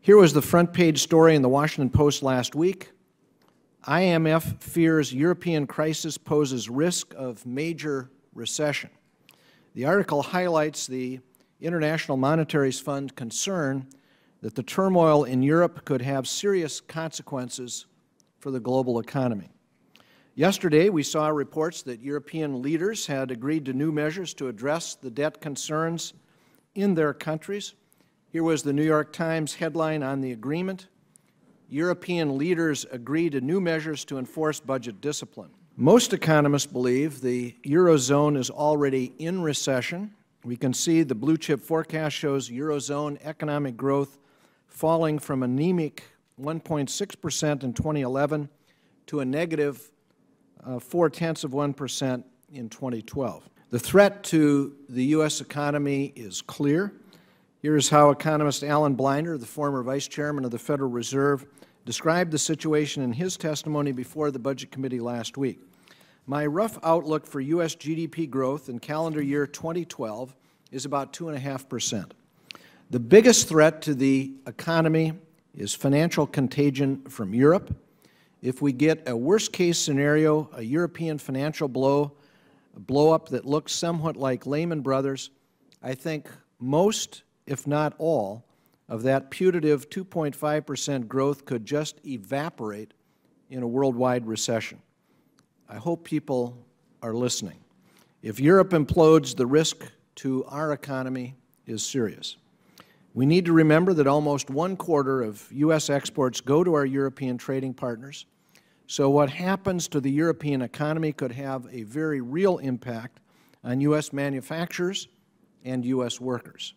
Here was the front page story in the Washington Post last week. IMF fears European crisis poses risk of major recession. The article highlights the International Monetary Fund concern that the turmoil in Europe could have serious consequences for the global economy. Yesterday, we saw reports that European leaders had agreed to new measures to address the debt concerns in their countries. Here was the New York Times headline on the agreement: European leaders agree to new measures to enforce budget discipline. Most economists believe the Eurozone is already in recession. We can see the blue chip forecast shows Eurozone economic growth falling from anemic 1.6% in 2011 to a negative 0.4% in 2012. The threat to the U.S. economy is clear. Here is how economist Alan Blinder, the former Vice Chairman of the Federal Reserve, described the situation in his testimony before the Budget Committee last week. My rough outlook for U.S. GDP growth in calendar year 2012 is about 2.5%. The biggest threat to the economy is financial contagion from Europe. If we get a worst-case scenario, a European financial blow-up that looks somewhat like Lehman Brothers, I think most, if not all, of that putative 2.5% growth could just evaporate in a worldwide recession. I hope people are listening. If Europe implodes, the risk to our economy is serious. We need to remember that almost 1/4 of U.S. exports go to our European trading partners. So what happens to the European economy could have a very real impact on U.S. manufacturers and U.S. workers.